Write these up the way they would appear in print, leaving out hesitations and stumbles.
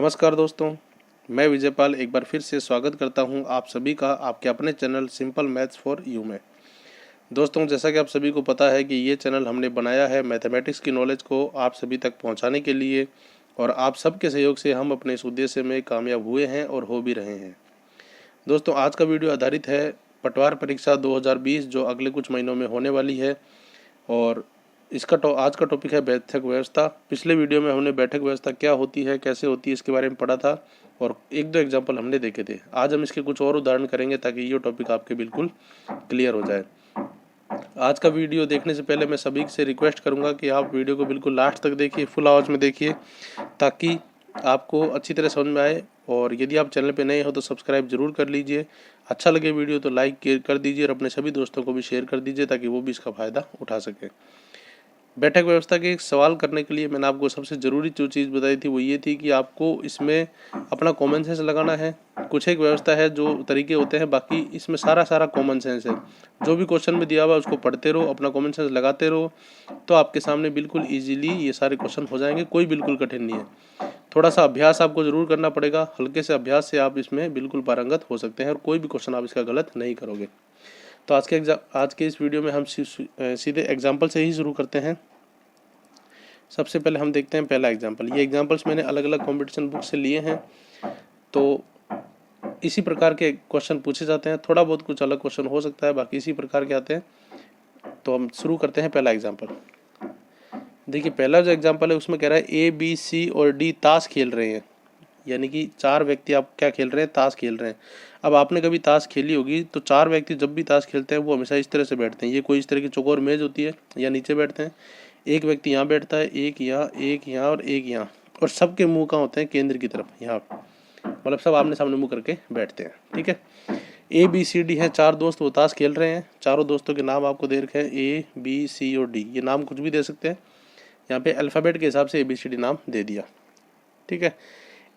नमस्कार दोस्तों, मैं विजयपाल एक बार फिर से स्वागत करता हूं आप सभी का आपके अपने channel simple maths for you में। दोस्तों, जैसा कि आप सभी को पता है कि ये चैनल हमने बनाया है मैथमेटिक्स की नॉलेज को आप सभी तक पहुंचाने के लिए, और आप सबके सहयोग से हम अपने इस उद्देश्य में कामयाब हुए हैं और हो भी रहे हैं। दोस्तों, आज का वीडियो आधारित है पटवार परीक्षा 2020 जो अगले कुछ महीनों में होने वाली है, और इसका आज का टॉपिक है बैठक व्यवस्था। पिछले वीडियो में हमने बैठक व्यवस्था क्या होती है, कैसे होती है, इसके बारे में पढ़ा था और एक दो एग्जाम्पल हमने देखे थे। आज हम इसके कुछ और उदाहरण करेंगे ताकि ये टॉपिक आपके बिल्कुल क्लियर हो जाए। आज का वीडियो देखने से पहले मैं सभी से रिक्वेस्ट करूंगा कि आप वीडियो को बिल्कुल लास्ट तक देखिए, फुल आवाज़ में देखिए, ताकि आपको अच्छी तरह समझ में आए। और यदि आप चैनल पे नए हो तो सब्सक्राइब जरूर कर लीजिए। अच्छा लगे वीडियो तो लाइक कर दीजिए और अपने सभी दोस्तों को भी शेयर कर दीजिए ताकि वो भी इसका फ़ायदा उठा सके। बैठक व्यवस्था के एक सवाल करने के लिए मैंने आपको सबसे ज़रूरी जो चीज़ बताई थी वो ये थी कि आपको इसमें अपना कॉमन सेंस लगाना है। कुछ एक व्यवस्था है, जो तरीके होते हैं, बाकी इसमें सारा कॉमन सेंस है। जो भी क्वेश्चन में दिया हुआ है उसको पढ़ते रहो, अपना कॉमन सेंस लगाते रहो, तो आपके सामने बिल्कुल ईजिली ये सारे क्वेश्चन हो जाएंगे। कोई बिल्कुल कठिन नहीं है। थोड़ा सा अभ्यास आपको ज़रूर करना पड़ेगा। हल्के से अभ्यास से आप इसमें बिल्कुल पारंगत हो सकते हैं और कोई भी क्वेश्चन आप इसका गलत नहीं करोगे। तो आज के इस वीडियो में हम सीधे एग्जाम्पल से ही शुरू करते हैं। सबसे पहले हम देखते हैं पहला एग्जाम्पल। ये एग्जाम्पल्स मैंने अलग अलग कंपटीशन बुक से लिए हैं, तो इसी प्रकार के क्वेश्चन पूछे जाते हैं। थोड़ा बहुत कुछ अलग क्वेश्चन हो सकता है, बाकी इसी प्रकार के आते हैं। तो हम शुरू करते हैं पहला एग्जाम्पल। देखिए, पहला जो एग्जाम्पल है उसमें कह रहा है ए बी सी और डी ताश खेल रहे हैं, यानी कि चार व्यक्ति आप क्या खेल रहे हैं, ताश खेल रहे हैं। अब आपने कभी ताश खेली होगी, तो चार व्यक्ति जब भी ताश खेलते हैं वो हमेशा इस तरह से बैठते हैं। ये कोई इस तरह की चौकोर मेज होती है या नीचे बैठते हैं। एक व्यक्ति यहाँ बैठता है, एक यहाँ और एक यहाँ, और सबके मुंह कहाँ होते हैं, केंद्र की तरफ, यहाँ। मतलब सब आमने सामने मुंह करके बैठते हैं। ठीक है, ए बी सी डी है, चार दोस्त वो ताश खेल रहे हैं। चारों दोस्तों के नाम आपको दे रखे हैं ए बी सी और डी। ये नाम कुछ भी दे सकते हैं, यहाँ पे अल्फ़ाबेट के हिसाब से ए बी सी डी नाम दे दिया। ठीक है,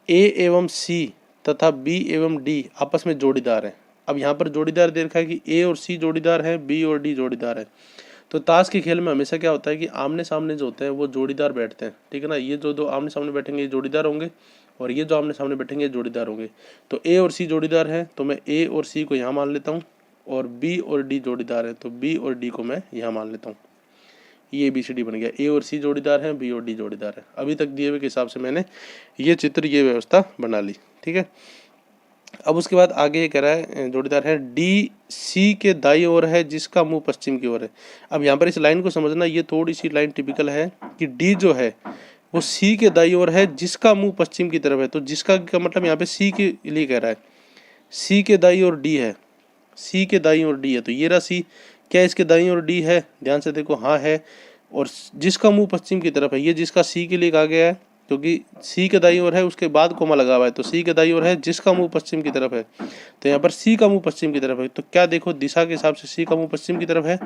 ए एवं सी तथा बी एवं डी आपस में जोड़ीदार हैं। अब यहाँ पर जोड़ीदार दे रखा है कि ए और सी जोड़ीदार है, बी और डी जोड़ीदार है। तो ताश के खेल में हमेशा क्या होता है कि आमने सामने जो होते हैं वो जोड़ीदार बैठते हैं। ठीक है ना, ये जो दो आमने सामने बैठेंगे ये जोड़ीदार होंगे, और ये जो आमने सामने बैठेंगे ये जोड़ीदार होंगे। तो ए और सी जोड़ीदार है, तो मैं ए और सी को यहाँ मान लेता हूँ, और बी और डी जोड़ीदार है, तो बी और डी को मैं यहाँ मान लेता हूँ। ये बी सी डी बन गया। ए और सी जोड़ीदार है, बी और डी जोड़ीदार है। अभी तक दिए हुए के हिसाब से मैंने ये चित्र, ये व्यवस्था बना ली। ठीक है, अब उसके बाद आगे ये कह रहा है जोड़ीदार है डी सी के दाईं ओर है जिसका मुंह पश्चिम की ओर है। अब यहाँ पर इस लाइन को समझना, ये थोड़ी सी लाइन टिपिकल है कि डी जो है वो सी के दाईं ओर है जिसका मुंह पश्चिम की तरफ है। तो जिसका का मतलब यहाँ पे सी के लिए कह रहा है, सी के दाईं ओर डी है, सी के दाईं ओर डी है। तो ये रहा सी, क्या इसके दाईं ओर डी है? ध्यान से देखो, हाँ है। और जिसका मुंह पश्चिम की तरफ है, ये जिसका सी के लिए कहा गया है क्योंकि सी के दाईं ओर है, उसके बाद कोमा लगा हुआ है, तो सी के दाईं ओर है जिसका मुंह पश्चिम की तरफ है। तो यहाँ पर सी का मुंह पश्चिम की तरफ है, तो क्या देखो दिशा के हिसाब से सी का मुंह पश्चिम की तरफ है।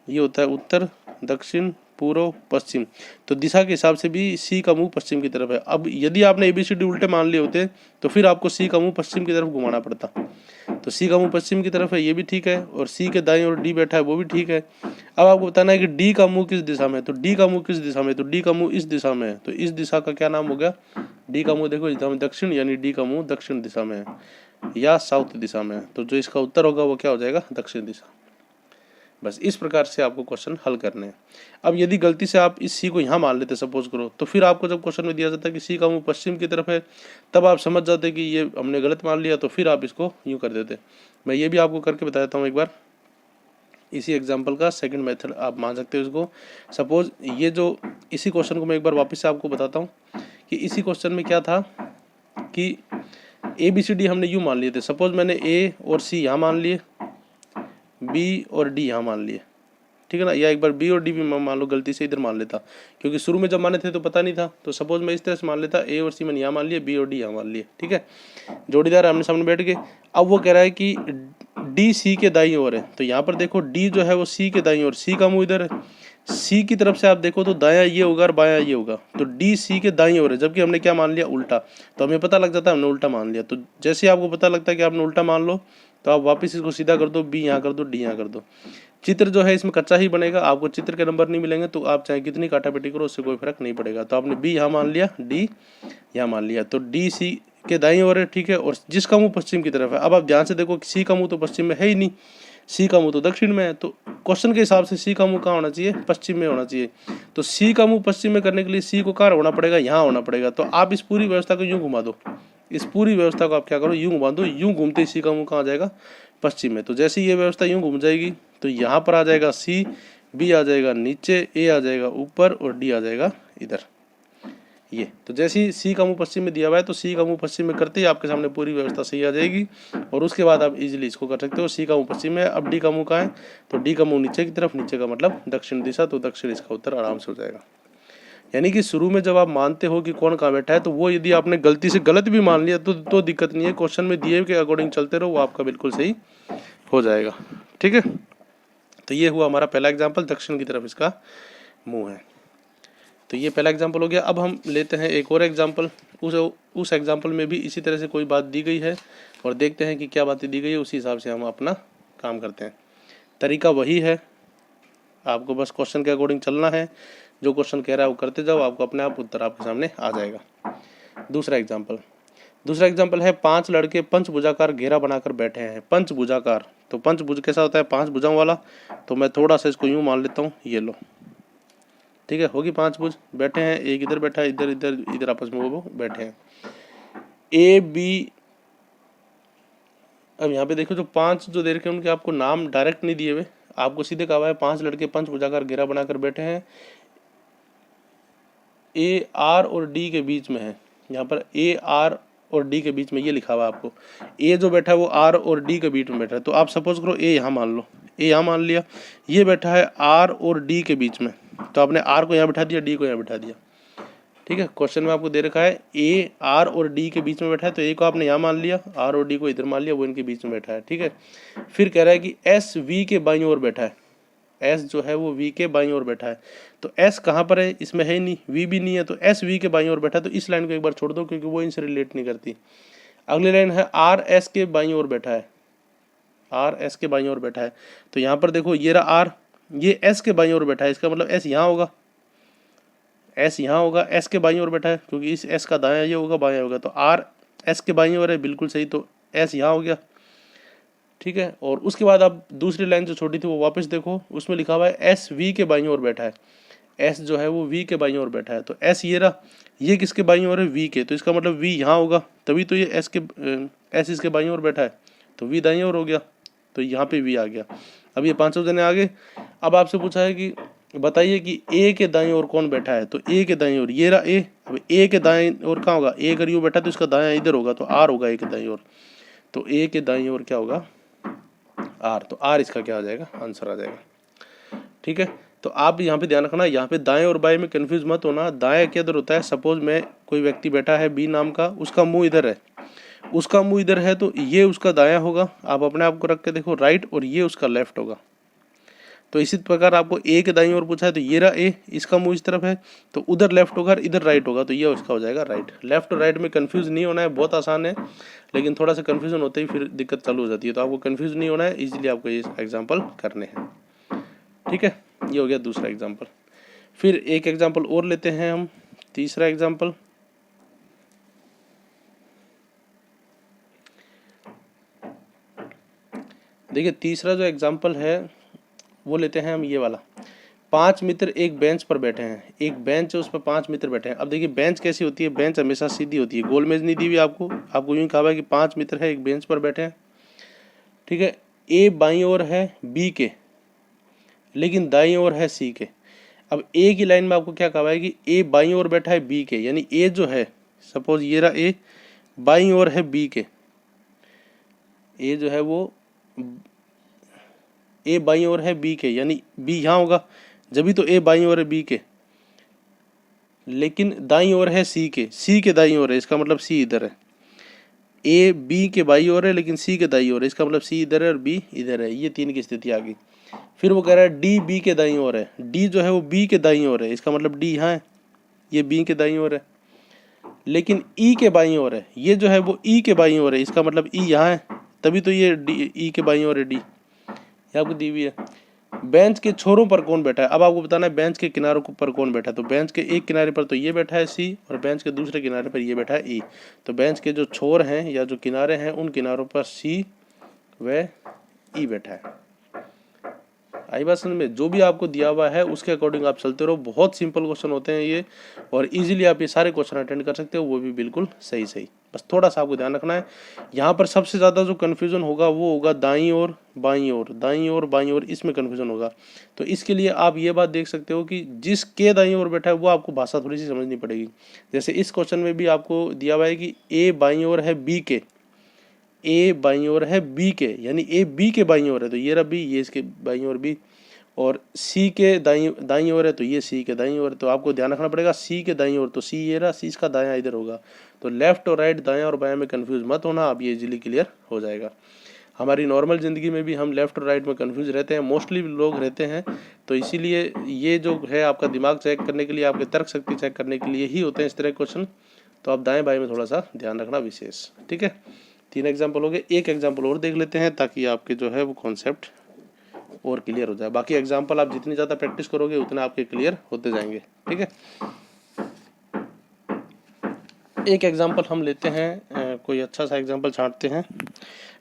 ये होता है उत्तर, दक्षिण, पूर्व, पश्चिम। तो दिशा के हिसाब से भी सी का मुंह पश्चिम की तरफ है। अब यदि आपने एबीसीडी उल्टे मान लिए होते तो फिर आपको सी का मुंह पश्चिम की तरफ घुमाना पड़ता। तो सी का मुंह पश्चिम की तरफ है, ये भी ठीक है, और सी के दाईं ओर डी बैठा है, वो भी ठीक है। अब आपको बताना है कि डी का मुंह किस दिशा में है। तो डी का मुंह किस दिशा में, तो डी का मुंह इस दिशा में है। तो इस दिशा का क्या नाम हो गया, डी का मुंह देखो इस दिशा में दक्षिण, यानी डी का मुंह दक्षिण दिशा में है या साउथ दिशा में है। तो जो इसका उत्तर होगा वो क्या हो जाएगा, दक्षिण दिशा। बस इस प्रकार से आपको क्वेश्चन हल करने हैं। अब यदि गलती से आप इस सी को यहाँ मान लेते, सपोज करो, तो फिर आपको जब क्वेश्चन में दिया जाता है कि सी का मुंह पश्चिम की तरफ है, तब आप समझ जाते कि ये हमने गलत मान लिया, तो फिर आप इसको यूँ कर देते। मैं ये भी आपको करके बता देता हूँ एक बार। इसी एग्जाम्पल का सेकंड मेथड आप मान सकते हो इसको। सपोज ये जो इसी क्वेश्चन को मैं एक बार वापस से आपको बताता हूँ कि इसी क्वेश्चन में क्या था कि ए बी सी डी हमने यूँ मान लिए थे। सपोज मैंने ए और सी यहाँ मान लिए, बी और डी यहाँ मान लिए, ठीक है ना। या एक बार बी और डी भी मान लो, गलती से इधर मान लेता, क्योंकि शुरू में जब माने थे तो पता नहीं था। तो सपोज मैं इस तरह से मान लेता, ए और सी मैंने यहाँ मान लिए, बी और डी यहाँ मान लिए, ठीक है। जोड़ीदार आमने सामने बैठ गए। अब वो कह रहा है कि डी सी के दाईं ओर है। तो यहाँ पर देखो डी जो है वो सी के दाईं ओर, सी का मुंह इधर है। सी की तरफ से आप देखो तो दायां ये होगा और बायां ये होगा। तो डी सी के दाईं ओर है, जबकि हमने क्या मान लिया, उल्टा। तो हमें पता लग जाता है हमने उल्टा मान लिया। तो जैसे आपको पता लगता है कि आपने उल्टा मान लो, तो आप वापस इसको सीधा कर दो, बी यहाँ कर दो, डी यहाँ कर दो। चित्र जो है इसमें कच्चा ही बनेगा, आपको चित्र के नंबर नहीं मिलेंगे, तो आप चाहे कितनी काटापेटी करो उससे कोई फर्क नहीं पड़ेगा। तो आपने बी यहाँ मान लिया, डी यहाँ मान लिया, तो डी सी के दाईं ओर है, ठीक है, और जिसका मुंह पश्चिम की तरफ है। अब आप ध्यान से देखो कि सी का मुंह तो पश्चिम में है ही नहीं, सी का मुंह तो दक्षिण में है, तो क्वेश्चन के हिसाब से सी का मुंह कहाँ होना चाहिए, पश्चिम में होना चाहिए। तो सी का मुंह पश्चिम में करने के लिए सी को कहाँ होना पड़ेगा, यहाँ होना पड़ेगा। तो आप इस पूरी व्यवस्था को यूँ घुमा दो, इस पूरी व्यवस्था को आप क्या करो, यूँ घुमा दो, यूँ घूमते सी का मुंह कहाँ आ जाएगा, पश्चिम में। तो जैसे ये व्यवस्था यूँ घूम जाएगी तो यहाँ पर आ जाएगा सी, बी आ जाएगा नीचे, ए आ जाएगा ऊपर और डी आ जाएगा इधर, ये। तो जैसे ही सी का मुंह पश्चिम में दिया हुआ है तो सी का मुंह पश्चिम में करते ही आपके सामने पूरी व्यवस्था सही आ जाएगी, और उसके बाद आप इजीली इसको कर सकते हो। सी का मुंह पश्चिम में, अब डी का मुंह कहाँ है, तो डी का मुंह नीचे की तरफ, नीचे का मतलब दक्षिण दिशा, तो दक्षिण इसका उत्तर आराम से हो जाएगा। यानी कि शुरू में जब आप मानते हो कि कौन कहाँ बैठा है, तो वो यदि आपने गलती से गलत भी मान लिया तो दिक्कत नहीं है, क्वेश्चन में दिए के अकॉर्डिंग चलते रहो, वो आपका बिल्कुल सही हो जाएगा, ठीक है। तो ये हुआ हमारा पहला एग्जाम्पल, दक्षिण की तरफ इसका मुंह है। तो ये पहला एग्जाम्पल हो गया। अब हम लेते हैं एक और एग्जाम्पल, उस एग्जाम्पल में भी इसी तरह से कोई बात दी गई है, और देखते हैं कि क्या बातें दी गई है, उसी हिसाब से हम अपना काम करते हैं। तरीका वही है, आपको बस क्वेश्चन के अकॉर्डिंग चलना है, जो क्वेश्चन कह रहा है वो करते जाओ, आपको अपने आप उत्तर आपके सामने आ जाएगा। दूसरा एग्जाम्पल है, 5 लड़के पंचभुजाकार घेरा बनाकर बैठे हैं। पंचभुजाकार, तो पंचभुज कैसा होता है, 5 भुजाओं वाला। तो मैं थोड़ा सा इसको यूँ मान लेता हूँ, ये लो, ठीक है, होगी 5 भुज, बैठे हैं, एक इधर बैठा है, इधर इधर इधर आपस में वो बैठे हैं, ए बी। अब यहाँ पे देखो जो 5 जो दे रखे हैं उनके आपको नाम डायरेक्ट नहीं दिए हुए, आपको सीधे कहा हुआ है 5 लड़के पंचभुजाकार घेरा बनाकर बैठे हैं, ए आर और डी के बीच में है। यहाँ पर ए आर और डी के बीच में ये लिखा हुआ है आपको, ए जो बैठा है वो आर और डी के बीच में बैठा है। तो आप सपोज करो ए यहाँ मान लो, ए यहाँ मान लिया, ये बैठा है आर और डी के बीच में, तो आपने आर को यहाँ बैठा दिया, डी को यहाँ बैठा दिया, ठीक है। क्वेश्चन में आपको दे रखा है ए आर और डी के बीच में बैठा है, तो ए को आपने यहाँ मान लिया, आर और डी को इधर मान लिया, वो इनके बीच में बैठा है, ठीक है। फिर कह रहा है कि एस वी के बाईं ओर बैठा है, एस जो है वो वी के बाईं ओर बैठा है। तो एस कहाँ पर है, इसमें है नहीं, वी भी नहीं है, तो एस वी के बाईं ओर बैठा है। तो इस लाइन को एक बार छोड़ दो क्योंकि वो इनसे रिलेट नहीं करती। अगली लाइन है आर एस के बाईं ओर बैठा है, आर एस के बाईं ओर बैठा है। तो यहाँ पर देखो ये रहा आर, ये एस के बाईं ओर बैठा है, इसका मतलब एस यहाँ होगा, एस यहाँ होगा, एस के बाईं ओर बैठा है, क्योंकि इस एस का दायां ये होगा बायां होगा, तो आर एस के बाईं ओर है, बिल्कुल सही, तो एस यहाँ हो गया, ठीक है। और उसके बाद आप दूसरी लाइन जो छोटी थी वो वापस देखो, उसमें लिखा हुआ है एस वी के बाईं ओर बैठा है, एस जो है वो वी के बाईं ओर बैठा है। तो एस ये रहा, ये किसके बाईं ओर है, वी के, तो इसका मतलब वी यहाँ होगा, तभी तो ये एस इसके बाईं ओर बैठा है, तो वी दाईं ओर हो गया, तो यहाँ पे वी आ गया। अब ये 5 जने आगे। अब आपसे पूछा है कि बताइए कि ए के दाईं ओर कौन बैठा है, तो ए के दाईं ओर ये रहा ए। अब ए के दाईं ओर कहाँ होगा, ए अगर यूँ बैठा तो इसका दायां इधर होगा, तो आर होगा ए के दाईं ओर, तो ए के दाईं ओर क्या होगा, आर। तो आर इसका क्या आ जाएगा, आंसर आ जाएगा, ठीक है। तो आप यहाँ पे ध्यान रखना, यहाँ पे दाएं और बाएं में कंफ्यूज मत होना। दाएं किधर होता है, सपोज में कोई व्यक्ति बैठा है बी नाम का, उसका मुंह इधर है, उसका मुंह इधर है, तो ये उसका दायां होगा, आप अपने आप को रख के देखो राइट, और ये उसका लेफ्ट होगा। तो इसी प्रकार आपको ए के दाईं ओर पूछा है, तो ये रहा ए, इसका मुंह इस तरफ है, तो उधर लेफ्ट होगा, इधर राइट होगा, तो ये उसका हो जाएगा राइट। लेफ्ट और राइट में कंफ्यूज नहीं होना है, बहुत आसान है, लेकिन थोड़ा सा कंफ्यूजन होते ही फिर दिक्कत चालू हो जाती है। तो आपको कंफ्यूज नहीं होना है, इजीली आपको ये एग्जाम्पल करने हैं, ठीक है। ये हो गया दूसरा एग्जाम्पल। फिर एक एग्जाम्पल और लेते हैं हम, तीसरा एग्जाम्पल। देखिए तीसरा जो एग्जाम्पल है वो लेते हैं हम ये वाला। 5 मित्र एक बेंच पर बैठे हैं, एक बेंच है उस पर 5 मित्र बैठे हैं। अब देखिए बेंच कैसी होती है, बेंच हमेशा सीधी होती है, गोल मेज नहीं दी हुई आपको यूँ कहा है कि 5 मित्र है एक बेंच पर बैठे हैं, ठीक है। ए बाईं ओर है बी के, लेकिन दाईं ओर है सी के। अब ए की लाइन में आपको क्या कहा है कि ए बाईं ओर बैठा है बी के, यानी ए जो है सपोज ये रहा ए, बाईं ओर है बी के, ए जो है वो ए बाईं ओर है बी के, यानी बी यहाँ होगा, जब भी तो ए बाईं ओर है बी के, लेकिन दाईं ओर है सी के, सी के दाईं ओर है, इसका मतलब सी इधर है। ए बी के बाईं ओर है लेकिन सी के दाईं ओर है, इसका मतलब सी इधर है और बी इधर है। ये 3 की स्थिति आ गई। फिर वो कह रहा है डी बी के दाईं ओर है, डी जो है वो बी के दाईं ओर है, इसका मतलब डी यहाँ है, ये बी के दाईं ओर है, लेकिन ई के बाईं ओर है, ये जो है वो ई के बाईं ओर है, इसका मतलब ई यहाँ है, तभी तो ये डी ई के बाईं ओर है डी, ये आपको दी हुई है। बेंच के छोरों पर कौन बैठा है। अब आपको बताना है बेंच के किनारों पर कौन बैठा है। तो बेंच के एक किनारे पर तो ये बैठा है सी, और बेंच के दूसरे किनारे पर ये बैठा है ई। तो बेंच के जो छोर हैं या जो किनारे हैं उन किनारों पर सी व ई बैठा है। आई बात समझ में। जो भी आपको दिया हुआ है उसके अकॉर्डिंग आप चलते रहो। बहुत सिंपल क्वेश्चन होते हैं ये, और इजीली आप ये सारे क्वेश्चन अटेंड कर सकते हो, वो भी बिल्कुल सही सही। बस थोड़ा सा आपको ध्यान रखना है, यहाँ पर सबसे ज़्यादा जो कन्फ्यूजन होगा वो होगा दाईं और बाईं ओर, दाईं और बाईं ओर, इसमें कन्फ्यूजन होगा। तो इसके लिए आप ये बात देख सकते हो कि जिसके दाईं ओर बैठा है वो आपको भाषा थोड़ी सी समझनी पड़ेगी। जैसे इस क्वेश्चन में भी आपको दिया हुआ है कि ए बाईं ओर है बी के, ए बाईं ओर है बी के, यानी ए बी के बाईं ओर है तो ये रहा बी, ये इसके बाईं ओर बी, और सी के दाईं ओर है तो ये सी के दाईं ओर। तो आपको ध्यान रखना पड़ेगा सी के दाईं ओर, तो सी ये रहा, सी इसका दायां इधर होगा। तो लेफ्ट और राइट, दायां और बायां में कंफ्यूज मत होना, आप ये इजीली क्लियर हो जाएगा। हमारी नॉर्मल ज़िंदगी में भी हम लेफ्ट और राइट में कंफ्यूज रहते हैं, मोस्टली लोग रहते हैं। तो इसीलिए ये जो है आपका दिमाग चेक करने के लिए, आपके तर्क शक्ति चेक करने के लिए ही होते हैं इस तरह के क्वेश्चन। तो आप दाएँ बाएँ में थोड़ा सा ध्यान रखना विशेष, ठीक है। 3 एग्जाम्पल हो गए, एक एग्जाम्पल और देख लेते हैं ताकि आपके जो है वो कॉन्सेप्ट और क्लियर हो जाए। बाकी एग्जाम्पल आप जितनी ज़्यादा प्रैक्टिस करोगे उतना आपके क्लियर होते जाएंगे, ठीक है। एक एग्जाम्पल हम लेते हैं, कोई अच्छा सा एग्जाम्पल छांटते हैं।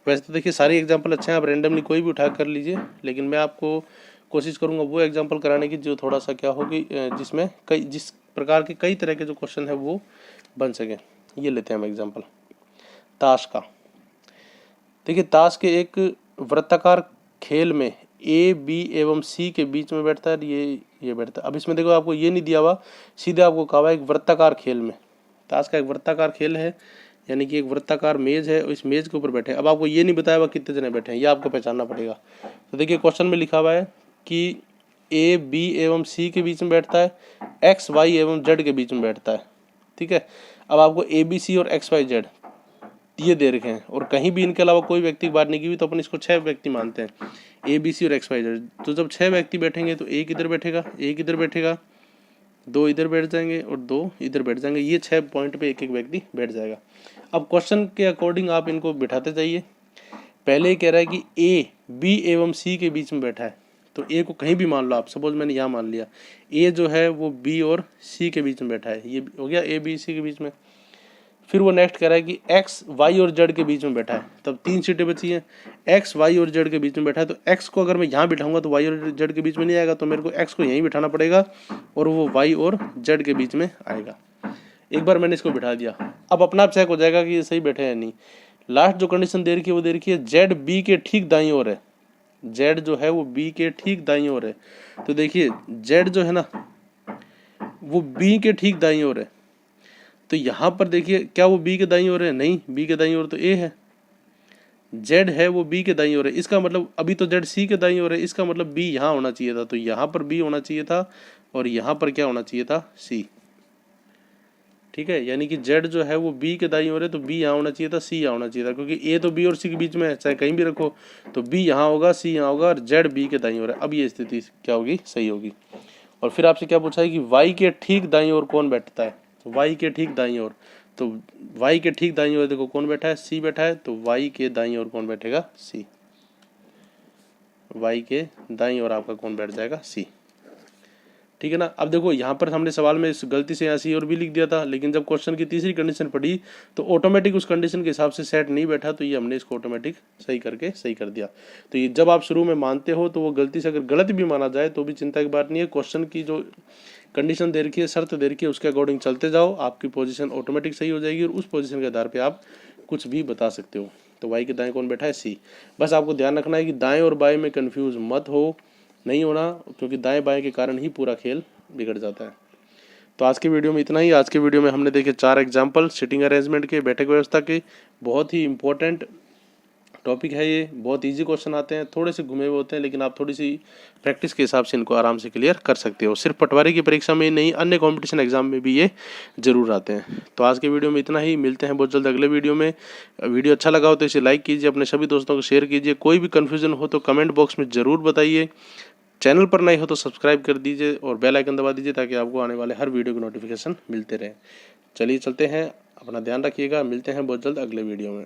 वैसे तो देखिए सारी एग्जाम्पल अच्छे हैं, आप रैंडमली कोई भी उठा कर लीजिए, लेकिन मैं आपको कोशिश करूंगा वो एग्जाम्पल कराने की जो थोड़ा सा क्या होगी, जिसमें जिस प्रकार के कई तरह के जो क्वेश्चन है वो बन सके। ये लेते हैं हम एग्जाम्पल ताश का। देखिए ताश के एक वृत्ताकार खेल में ए बी एवं सी के बीच में बैठता है, ये बैठता है। अब इसमें देखो आपको ये नहीं दिया हुआ, सीधे आपको कहा हुआ एक वृत्ताकार खेल में। ताश का एक वृत्ताकार खेल है, यानी कि एक वृत्ताकार मेज है, इस मेज के ऊपर बैठे हैं। अब आपको ये नहीं बताया हुआ कितने जने बैठे हैं, ये आपको पहचानना पड़ेगा। तो देखिए क्वेश्चन में लिखा हुआ है कि ए बी एवं सी के बीच में बैठता है, एक्स वाई एवं जेड के बीच में बैठता है, ठीक है। अब आपको ए बी सी और एक्स वाई जेड ये दे रखे हैं, और कहीं भी इनके अलावा कोई व्यक्ति की बात नहीं की हुई, तो अपन इसको 6 व्यक्ति मानते हैं, ए बी सी और एक्स वाई जेड। तो जब 6 व्यक्ति बैठेंगे तो एक इधर बैठेगा, एक इधर बैठेगा, 2 इधर बैठ जाएंगे और 2 इधर बैठ जाएंगे। ये 6 पॉइंट पे एक एक व्यक्ति बैठ जाएगा। अब क्वेश्चन के अकॉर्डिंग आप इनको बिठाते जाइए। पहले ही कह रहा है कि ए बी एवं सी के बीच में बैठा है, तो ए को कहीं भी मान लो आप, सपोज मैंने यहाँ मान लिया ए जो है वो बी और सी के बीच में बैठा है, ये हो गया ए बी सी के बीच में। फिर वो नेक्स्ट कह रहा है कि एक्स वाई और जेड के बीच में बैठा है, तब 3 सीटें बची हैं। एक्स वाई और जेड के बीच में बैठा है, तो एक्स को अगर मैं यहाँ बिठाऊंगा तो वाई और जेड के बीच में नहीं आएगा, तो मेरे को एक्स को यहीं बिठाना पड़ेगा और वो वाई और जेड के बीच में आएगा। एक बार मैंने इसको बिठा दिया, अब अपना आप चेक हो जाएगा कि ये सही बैठे हैं नहीं। लास्ट जो कंडीशन दे रखी है वो दे रखी है जेड बी के ठीक दाईं ओर है, जेड जो है वो बी के ठीक दाईं ओर है। तो देखिए जेड जो है ना वो बी के ठीक दाईं ओर है, तो यहाँ पर देखिए क्या वो बी के दाईं ओर है, नहीं, बी के दाईं ओर तो ए है, जेड है वो बी के दाईं ओर है। इसका मतलब अभी तो जेड सी के दाईं ओर है, इसका मतलब बी यहाँ होना चाहिए था, तो यहाँ पर बी होना चाहिए था और यहाँ पर क्या होना चाहिए था, सी, ठीक है। यानी कि जेड जो है वो बी के दाईं ओर है, तो बी यहाँ होना चाहिए था, सी यहाँ होना चाहिए था, क्योंकि ए तो बी और सी के बीच में है, चाहे कहीं भी रखो, तो बी यहाँ होगा, सी यहाँ होगा और जेड बी के दाईं ओर है। अब ये स्थिति क्या होगी, सही होगी। और फिर आपसे क्या पूछा है कि वाई के ठीक दाईं ओर कौन बैठता है, तो वाई के ठीक दाईं ओर, तो वाई के ठीक दाईं ओर देखो कौन बैठा है, सी बैठा है, तो वाई के दाईं ओर कौन बैठेगा, सी, वाई के दाईं ओर आपका कौन बैठ जाएगा, सी, ठीक है ना। अब देखो यहाँ पर हमने सवाल में इस गलती से यहाँ सी और बी लिख दिया था, लेकिन जब क्वेश्चन की तीसरी कंडीशन पड़ी तो ऑटोमेटिक उस कंडीशन के हिसाब से सेट नहीं बैठा, तो ये हमने इसको ऑटोमेटिक सही करके सही कर दिया। तो ये जब आप शुरू में मानते हो तो वो गलती से अगर गलत भी माना जाए तो भी चिंता की बात नहीं है, क्वेश्चन की जो कंडीशन दे रखी है, शर्त दे रखी है, उसके अकॉर्डिंग चलते जाओ, आपकी पोजीशन ऑटोमेटिक सही हो जाएगी और उस पोजीशन के आधार पे आप कुछ भी बता सकते हो। तो वाई के दाएं कौन बैठा है, सी। बस आपको ध्यान रखना है कि दाएं और बाएं में कंफ्यूज मत हो, नहीं होना, क्योंकि दाएं बाएं के कारण ही पूरा खेल बिगड़ जाता है। तो आज के वीडियो में इतना ही। आज के वीडियो में हमने देखे 4 एग्जाम्पल सिटिंग अरेंजमेंट के, बैठक व्यवस्था के। बहुत ही इंपॉर्टेंट टॉपिक है ये, बहुत इजी क्वेश्चन आते हैं, थोड़े से घुमे हुए होते हैं, लेकिन आप थोड़ी सी प्रैक्टिस के हिसाब से इनको आराम से क्लियर कर सकते हो। सिर्फ पटवारी की परीक्षा में ही नहीं, अन्य कॉम्पिटिशन एग्जाम में भी ये जरूर आते हैं। तो आज के वीडियो में इतना ही, मिलते हैं बहुत जल्द अगले वीडियो में। वीडियो अच्छा लगा हो तो इसे लाइक कीजिए, अपने सभी दोस्तों को शेयर कीजिए। कोई भी कन्फ्यूजन हो तो कमेंट बॉक्स में ज़रूर बताइए। चैनल पर नए हो तो सब्सक्राइब कर दीजिए और बेल आइकन दबा दीजिए ताकि आपको आने वाले हर वीडियो की नोटिफिकेशन मिलते रहे। चलिए चलते हैं, अपना ध्यान रखिएगा, मिलते हैं बहुत जल्द अगले वीडियो में।